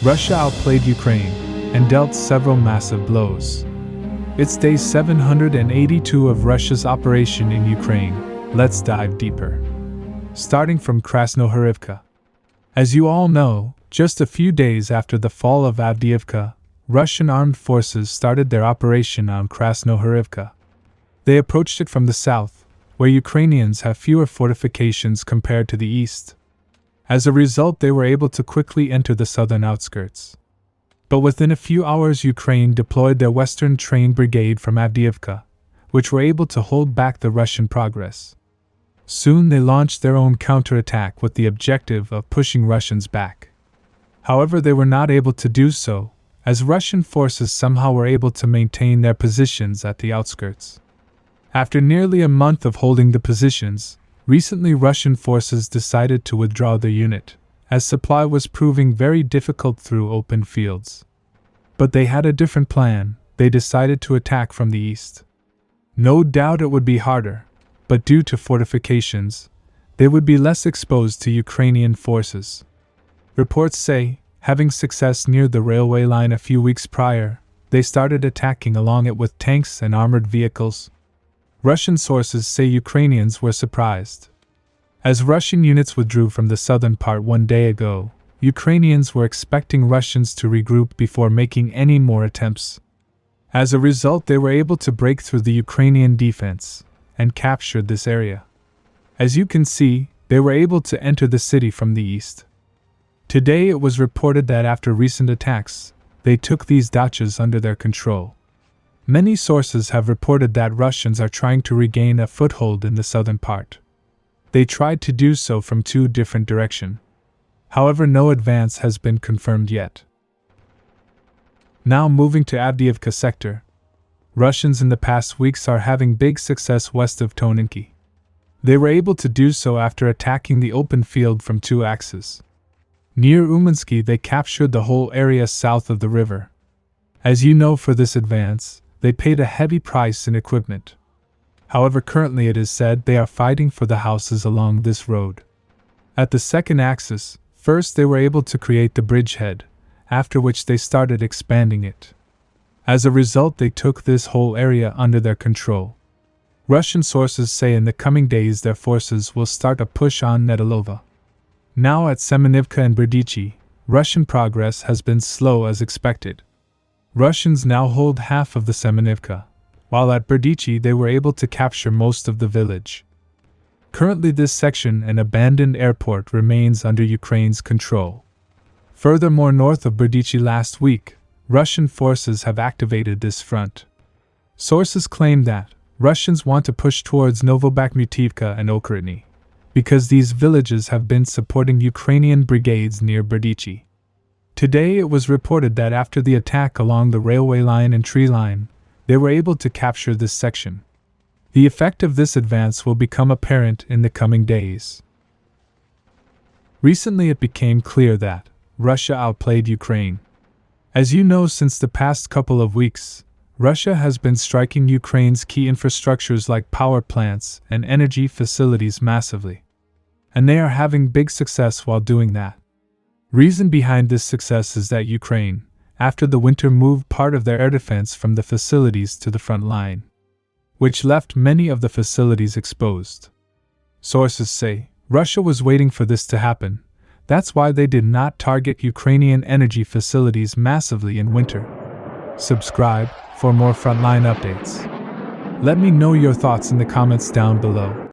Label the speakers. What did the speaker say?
Speaker 1: Russia outplayed Ukraine and dealt several massive blows. It's day 782 of Russia's operation in Ukraine. Let's dive deeper. Starting from Krasnohorivka. As you all know, just a few days after the fall of Avdiivka, Russian armed forces started their operation on Krasnohorivka. They approached it from the south, where Ukrainians have fewer fortifications compared to the east. As a result, they were able to quickly enter the southern outskirts. But within a few hours, Ukraine deployed their Western Train Brigade from Avdiivka, which were able to hold back the Russian progress. Soon they launched their own counterattack with the objective of pushing Russians back. However, they were not able to do so, as Russian forces somehow were able to maintain their positions at the outskirts. After nearly a month of holding the positions, recently Russian forces decided to withdraw their unit, as supply was proving very difficult through open fields. But they had a different plan. They decided to attack from the east. No doubt it would be harder, but due to fortifications, they would be less exposed to Ukrainian forces. Reports say, having success near the railway line a few weeks prior, they started attacking along it with tanks and armored vehicles. Russian sources say Ukrainians were surprised. As Russian units withdrew from the southern part one day ago, Ukrainians were expecting Russians to regroup before making any more attempts. As a result, they were able to break through the Ukrainian defense and captured this area. As you can see, they were able to enter the city from the east. Today it was reported that after recent attacks, they took these dachas under their control. Many sources have reported that Russians are trying to regain a foothold in the southern part. They tried to do so from two different directions. However, no advance has been confirmed yet. Now moving to Avdiivka sector. Russians in the past weeks are having big success west of Toninki. They were able to do so after attacking the open field from two axes. Near Umansky, they captured the whole area south of the river. As you know, for this advance, they paid a heavy price in equipment. However, currently it is said they are fighting for the houses along this road. At the second axis, first they were able to create the bridgehead, after which they started expanding it. As a result, they took this whole area under their control. Russian sources say in the coming days their forces will start a push on Nedolova. Now at Semenivka and Berdichi, Russian progress has been slow as expected. Russians now hold half of the Semenivka, while at Berdichi they were able to capture most of the village. Currently this section, an abandoned airport, remains under Ukraine's control. Furthermore, north of Berdichi last week, Russian forces have activated this front. Sources claim that Russians want to push towards Novobakhmutivka and Okrytny, because these villages have been supporting Ukrainian brigades near Berdichi. Today it was reported that after the attack along the railway line and tree line, they were able to capture this section. The effect of this advance will become apparent in the coming days. Recently it became clear that Russia outplayed Ukraine. As you know, since the past couple of weeks, Russia has been striking Ukraine's key infrastructures like power plants and energy facilities massively. And they are having big success while doing that. Reason behind this success is that Ukraine, after the winter, moved part of their air defense from the facilities to the front line, which left many of the facilities exposed. Sources say Russia was waiting for this to happen. That's why they did not target Ukrainian energy facilities massively in winter. Subscribe for more frontline updates. Let me know your thoughts in the comments down below.